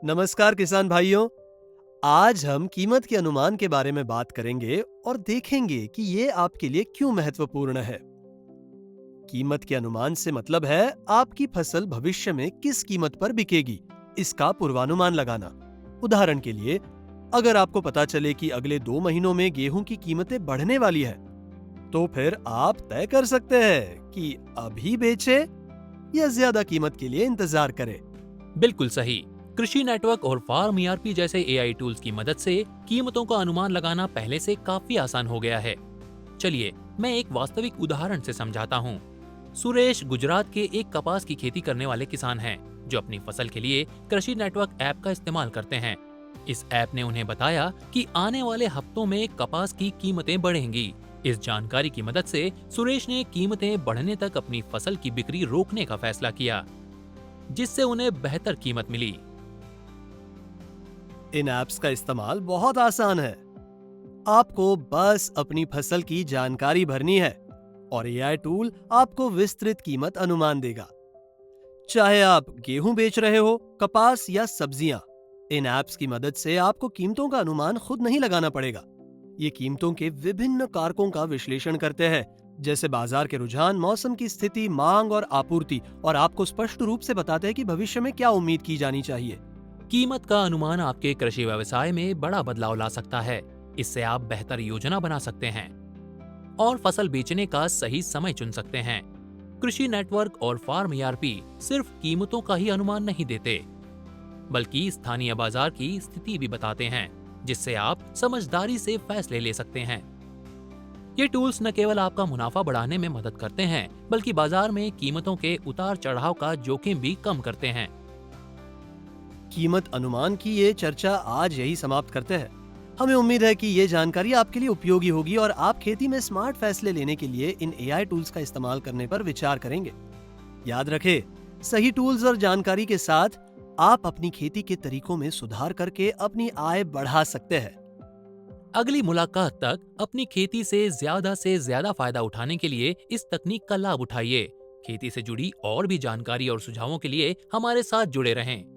नमस्कार किसान भाइयों। आज हम कीमत के अनुमान के बारे में बात करेंगे और देखेंगे कि ये आपके लिए क्यों महत्वपूर्ण है। कीमत के अनुमान से मतलब है आपकी फसल भविष्य में किस कीमत पर बिकेगी, इसका पूर्वानुमान लगाना। उदाहरण के लिए, अगर आपको पता चले कि अगले 2 महीनों में गेहूं की कीमतें बढ़ने वाली है, तो फिर आप तय कर सकते हैं कि अभी बेचे या ज्यादा कीमत के लिए इंतजार करें। बिल्कुल सही। कृषि नेटवर्क और फार्म ईआरपी जैसे एआई टूल्स की मदद से कीमतों का अनुमान लगाना पहले से काफी आसान हो गया है। चलिए, मैं एक वास्तविक उदाहरण से समझाता हूँ। सुरेश गुजरात के एक कपास की खेती करने वाले किसान हैं, जो अपनी फसल के लिए कृषि नेटवर्क ऐप का इस्तेमाल करते हैं। इस ऐप ने उन्हें बताया कि आने वाले हफ्तों में कपास की कीमतें बढ़ेंगी। इस जानकारी की मदद से सुरेश ने कीमतें बढ़ने तक अपनी फसल की बिक्री रोकने का फैसला किया, जिससे उन्हें बेहतर कीमत मिली। इन ऐप्स का इस्तेमाल बहुत आसान है। आपको बस अपनी फसल की जानकारी भरनी है और एआई टूल आपको विस्तृत कीमत अनुमान देगा। चाहे आप गेहूं बेच रहे हो, कपास या सब्जियां, इन ऐप्स की मदद से आपको कीमतों का अनुमान खुद नहीं लगाना पड़ेगा। ये कीमतों के विभिन्न कारकों का विश्लेषण करते हैं, जैसे बाजार के रुझान, मौसम की स्थिति, मांग और आपूर्ति, और आपको स्पष्ट रूप से बताते हैं कि भविष्य में क्या उम्मीद की जानी चाहिए। कीमत का अनुमान आपके कृषि व्यवसाय में बड़ा बदलाव ला सकता है। इससे आप बेहतर योजना बना सकते हैं और फसल बेचने का सही समय चुन सकते हैं। कृषि नेटवर्क और फार्म ईआरपी सिर्फ कीमतों का ही अनुमान नहीं देते, बल्कि स्थानीय बाजार की स्थिति भी बताते हैं, जिससे आप समझदारी से फैसले ले सकते हैं। ये टूल्स न केवल आपका मुनाफा बढ़ाने में मदद करते हैं, बल्कि बाजार में कीमतों के उतार चढ़ाव का जोखिम भी कम करते हैं। कीमत अनुमान की ये चर्चा आज यही समाप्त करते हैं। हमें उम्मीद है कि ये जानकारी आपके लिए उपयोगी होगी और आप खेती में स्मार्ट फैसले लेने के लिए इन एआई टूल्स का इस्तेमाल करने पर विचार करेंगे। याद रखें, सही टूल्स और जानकारी के साथ आप अपनी खेती के तरीकों में सुधार करके अपनी आय बढ़ा सकते हैं। अगली मुलाकात तक अपनी खेती से ज्यादा फायदा उठाने के लिए इस तकनीक का लाभ उठाइए। खेती से जुड़ी और भी जानकारी और सुझावों के लिए हमारे साथ जुड़े रहें।